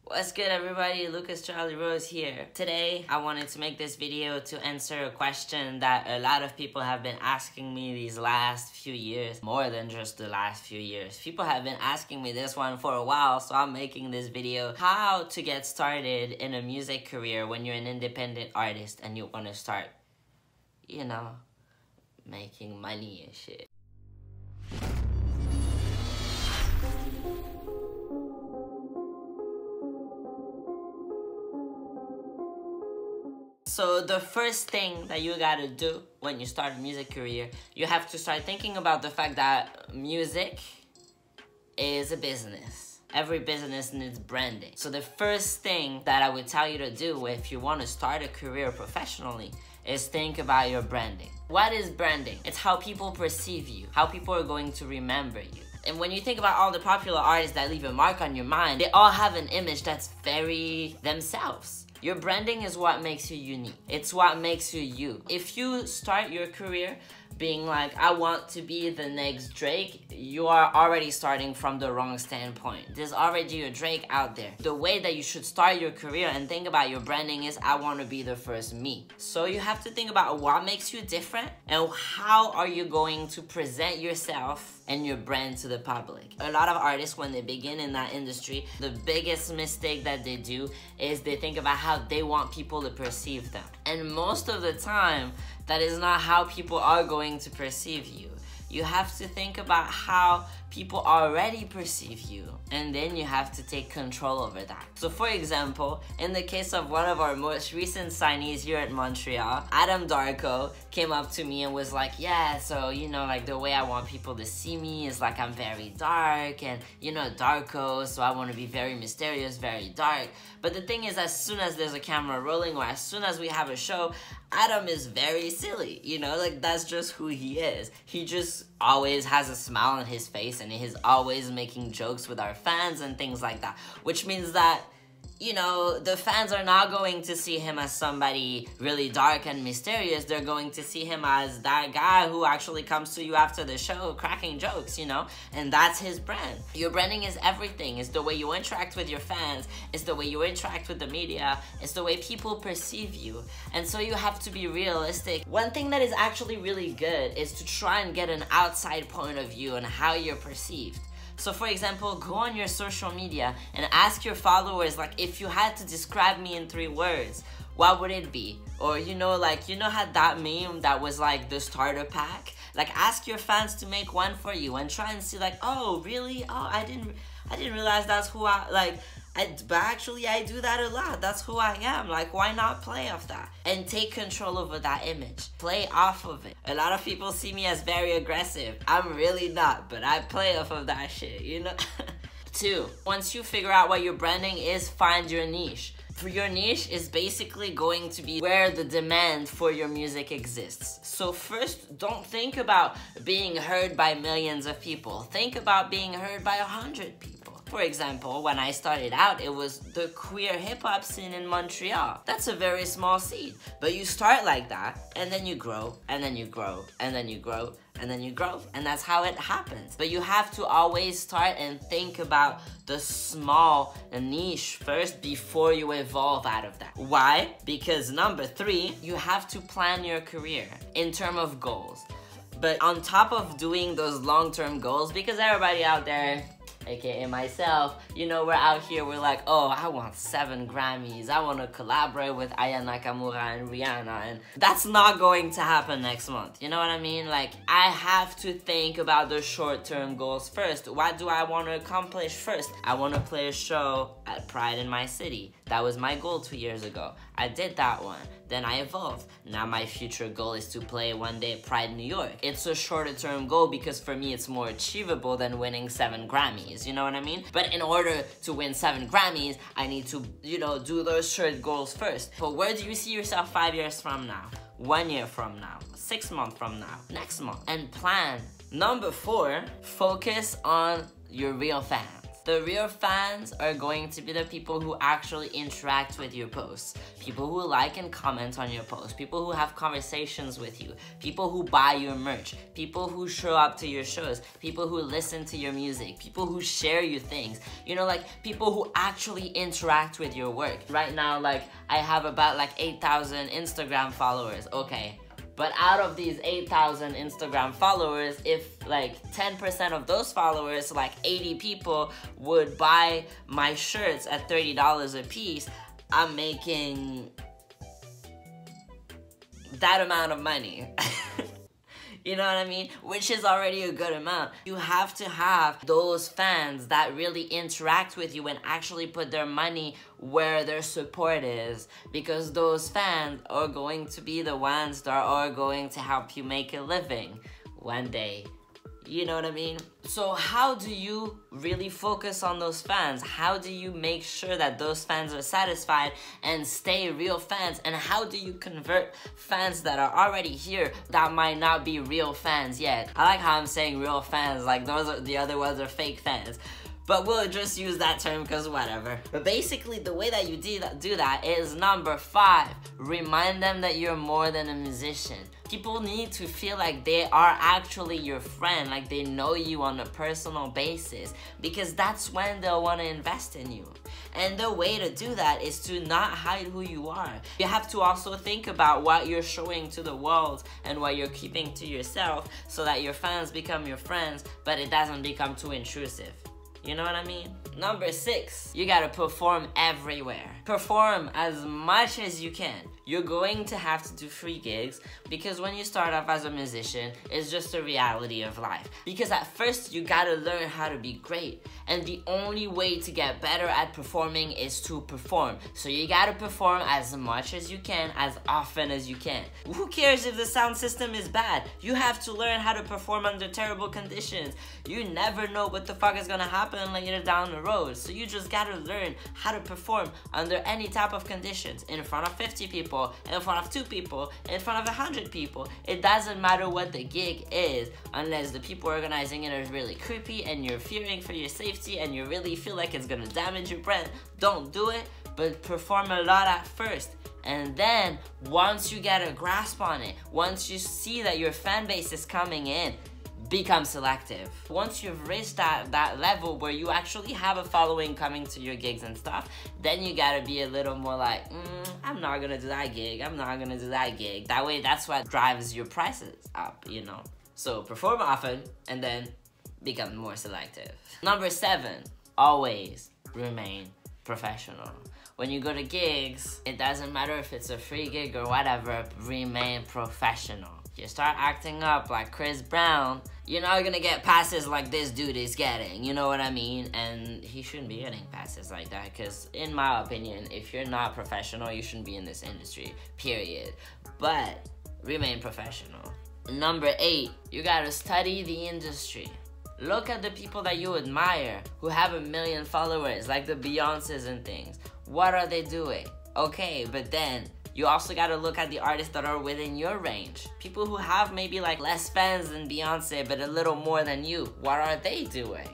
What's good, everybody? Lucas Charlie Rose here. Today, I wanted to make this video to answer a question that a lot of people have been asking me these last few years. More than just the last few years. People have been asking me this one for a while, so I'm making this video. How to get started in a music career when you're an independent artist and you want to start, you know, making money and shit. So the first thing that you gotta do when you start a music career, you have to start thinking about the fact that music is a business. Every business needs branding. So the first thing that I would tell you to do if you want to start a career professionally is think about your branding. What is branding? It's how people perceive you, how people are going to remember you. And when you think about all the popular artists that leave a mark on your mind, they all have an image that's very themselves. Your branding is what makes you unique. It's what makes you you. If you start your career being like, I want to be the next Drake, you are already starting from the wrong standpoint. There's already a Drake out there. The way that you should start your career and think about your branding is, I want to be the first me. So you have to think about what makes you different and how are you going to present yourself and your brand to the public. A lot of artists, when they begin in that industry, the biggest mistake that they do is they think about how they want people to perceive them. And most of the time, that is not how people are going to perceive you. You have to think about how people already perceive you, and then you have to take control over that. So for example, in the case of one of our most recent signees here at Montreal, Adam Darko came up to me and was like, yeah, so you know, like the way I want people to see me is like I'm very dark and you know, Darko, so I want to be very mysterious, very dark. But the thing is, as soon as there's a camera rolling or as soon as we have a show, Adam is very silly, you know, like that's just who he is. He just always has a smile on his face and he's always making jokes with our fans and things like that, which means that, you know, the fans are not going to see him as somebody really dark and mysterious. They're going to see him as that guy who actually comes to you after the show cracking jokes, you know? And that's his brand. Your branding is everything. It's the way you interact with your fans. It's the way you interact with the media. It's the way people perceive you. And so you have to be realistic. One thing that is actually really good is to try and get an outside point of view on how you're perceived. So for example, go on your social media and ask your followers, like, if you had to describe me in 3 words, what would it be? Or you know, like, you know how that meme that was like the starter pack? Like, ask your fans to make one for you and try and see like, oh really? Oh, I didn't realize that's who but actually I do that a lot. That's who I am. Like, why not play off that? And take control over that image. Play off of it. A lot of people see me as very aggressive. I'm really not, but I play off of that shit, you know? 2, once you figure out what your branding is, find your niche. For your niche is basically going to be where the demand for your music exists. So first, don't think about being heard by millions of people. Think about being heard by 100 people. For example, when I started out, it was the queer hip-hop scene in Montreal. That's a very small seed. But you start like that, and then you grow, and then you grow, and then you grow, and then you grow. And that's how it happens. But you have to always start and think about the small niche first before you evolve out of that. Why? Because number 3, you have to plan your career in terms of goals. But on top of doing those long-term goals, because everybody out there, aka myself, you know, we're out here, we're like, oh, I want 7 Grammys, I want to collaborate with Aya Nakamura and Rihanna, and that's not going to happen next month, you know what I mean? Like, I have to think about the short-term goals first. What do I want to accomplish first? I want to play a show at Pride in my city. That was my goal 2 years ago. I did that one. Then I evolved. Now my future goal is to play one day at Pride New York. It's a shorter term goal because for me it's more achievable than winning 7 Grammys, you know what I mean? But in order to win 7 Grammys, I need to, you know, do those short goals first. But where do you see yourself 5 years from now? 1 year from now? 6 months from now? Next month? And plan. Number 4, focus on your real fans. The real fans are going to be the people who actually interact with your posts, people who like and comment on your posts, people who have conversations with you, people who buy your merch, people who show up to your shows, people who listen to your music, people who share your things, you know, like people who actually interact with your work. Right now, like I have about like 8,000 Instagram followers, okay. But out of these 8,000 Instagram followers, if like 10% of those followers, like 80 people, would buy my shirts at $30 a piece, I'm making that amount of money. You know what I mean? Which is already a good amount. You have to have those fans that really interact with you and actually put their money where their support is, because those fans are going to be the ones that are going to help you make a living one day. You know what I mean? So how do you really focus on those fans? How do you make sure that those fans are satisfied and stay real fans? And how do you convert fans that are already here that might not be real fans yet? I like how I'm saying real fans, like those are, the other ones are fake fans. But we'll just use that term because whatever. But basically, the way that you do that is number 5. Remind them that you're more than a musician. People need to feel like they are actually your friend, like they know you on a personal basis, because that's when they'll want to invest in you. And the way to do that is to not hide who you are. You have to also think about what you're showing to the world and what you're keeping to yourself so that your fans become your friends, but it doesn't become too intrusive. You know what I mean? Number 6, you gotta perform everywhere. Perform as much as you can. You're going to have to do free gigs because when you start off as a musician, it's just a reality of life. Because at first, you gotta learn how to be great. And the only way to get better at performing is to perform. So you gotta perform as much as you can, as often as you can. Who cares if the sound system is bad? You have to learn how to perform under terrible conditions. You never know what the fuck is gonna happen later down the road. So you just gotta learn how to perform under any type of conditions. In front of 50 people, in front of 2 people, in front of 100 people. It doesn't matter what the gig is, unless the people organizing it are really creepy and you're fearing for your safety and you really feel like it's gonna damage your brand. Don't do it, but perform a lot at first. And then, once you get a grasp on it, once you see that your fan base is coming in, become selective. Once you've reached that level where you actually have a following coming to your gigs and stuff, then you gotta be a little more like, I'm not gonna do that gig, I'm not gonna do that gig. That way, that's what drives your prices up, you know? So perform often and then become more selective. Number 7, always remain professional. When you go to gigs, it doesn't matter if it's a free gig or whatever, remain professional. You start acting up like Chris Brown, you're not gonna get passes like this dude is getting, you know what I mean? And he shouldn't be getting passes like that, because in my opinion, if you're not professional, you shouldn't be in this industry, period. But remain professional. Number 8, you gotta study the industry. Look at the people that you admire who have 1 million followers, like the Beyoncés and things. What are they doing? Okay, but then you also gotta look at the artists that are within your range. People who have maybe like less fans than Beyonce, but a little more than you. What are they doing?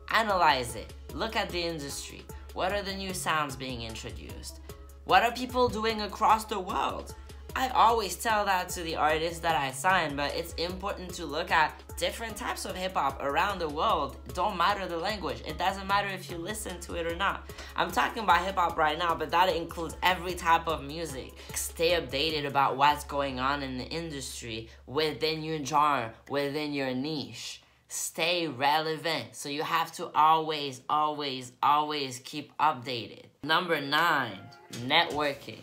Analyze it. Look at the industry. What are the new sounds being introduced? What are people doing across the world? I always tell that to the artists that I sign, but it's important to look at different types of hip-hop around the world. It don't matter the language. It doesn't matter if you listen to it or not. I'm talking about hip-hop right now, but that includes every type of music. Stay updated about what's going on in the industry within your genre, within your niche. Stay relevant. So you have to always, always, always keep updated. Number 9, networking.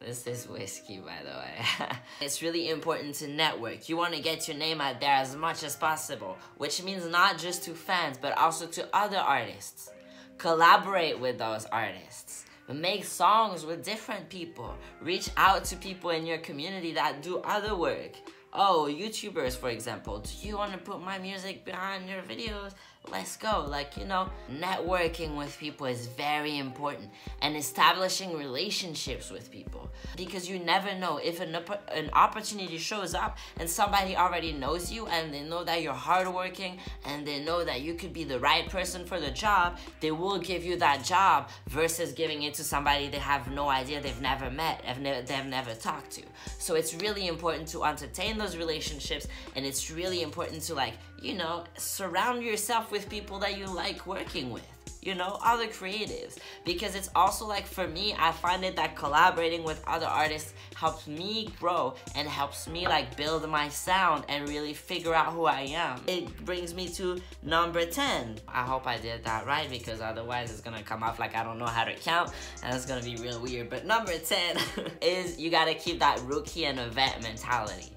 This is whiskey, by the way. It's really important to network. You want to get your name out there as much as possible, which means not just to fans, but also to other artists. Collaborate with those artists. Make songs with different people. Reach out to people in your community that do other work. Oh, YouTubers, for example. Do you want to put my music behind your videos? let's go. Like, you know, networking with people is very important, and establishing relationships with people, because you never know if an opportunity shows up and somebody already knows you and they know that you're hardworking and they know that you could be the right person for the job. They will give you that job versus giving it to somebody they have no idea, they've never met, they've never talked to. So it's really important to entertain those relationships, and it's really important to, like, you know, surround yourself with people that you like working with, you know, other creatives. Because it's also, like, for me, I find it that collaborating with other artists helps me grow and helps me, like, build my sound and really figure out who I am. It brings me to number 10. I hope I did that right, because otherwise it's gonna come off like I don't know how to count, and it's gonna be real weird. But number 10 is you gotta keep that rookie and a vet mentality.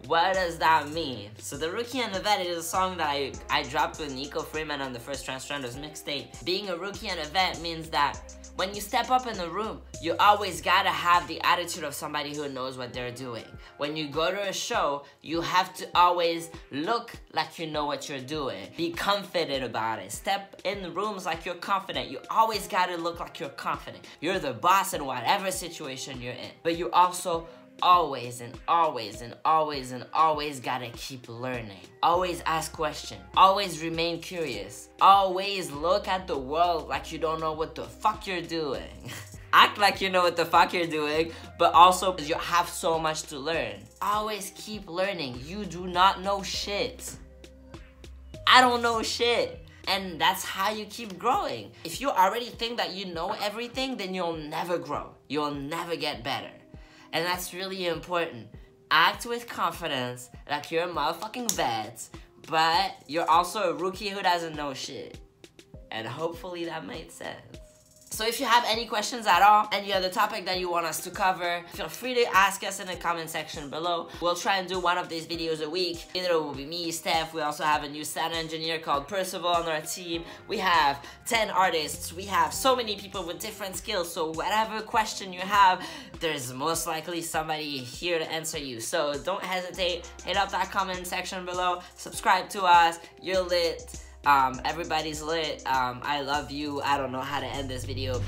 What does that mean? So the Rookie and the Vet is a song that I dropped with Nico Freeman on the first Transgenders mixtape. Being a rookie and a vet means that when you step up in the room, you always gotta have the attitude of somebody who knows what they're doing. When you go to a show, you have to always look like you know what you're doing. Be confident about it. Step in the rooms like you're confident. You always gotta look like you're confident. You're the boss in whatever situation you're in. But you also always gotta keep learning. Always ask questions. Always remain curious. Always look at the world like you don't know what the fuck you're doing. Act like you know what the fuck you're doing, but also you have so much to learn. Always keep learning. You do not know shit. I don't know shit. And that's how you keep growing. If you already think that you know everything, then you'll never grow. You'll never get better. And that's really important. Act with confidence, like you're a motherfucking vet, but you're also a rookie who doesn't know shit. And hopefully that made sense. So if you have any questions at all, any other topic that you want us to cover, feel free to ask us in the comment section below. We'll try and do one of these videos a week. Either it will be me, Steph. We also have a new sound engineer called Percival on our team. We have 10 artists. We have so many people with different skills. So whatever question you have, there's most likely somebody here to answer you. So don't hesitate. Hit up that comment section below. Subscribe to us. You're lit. Everybody's lit. I love you. I don't know how to end this video.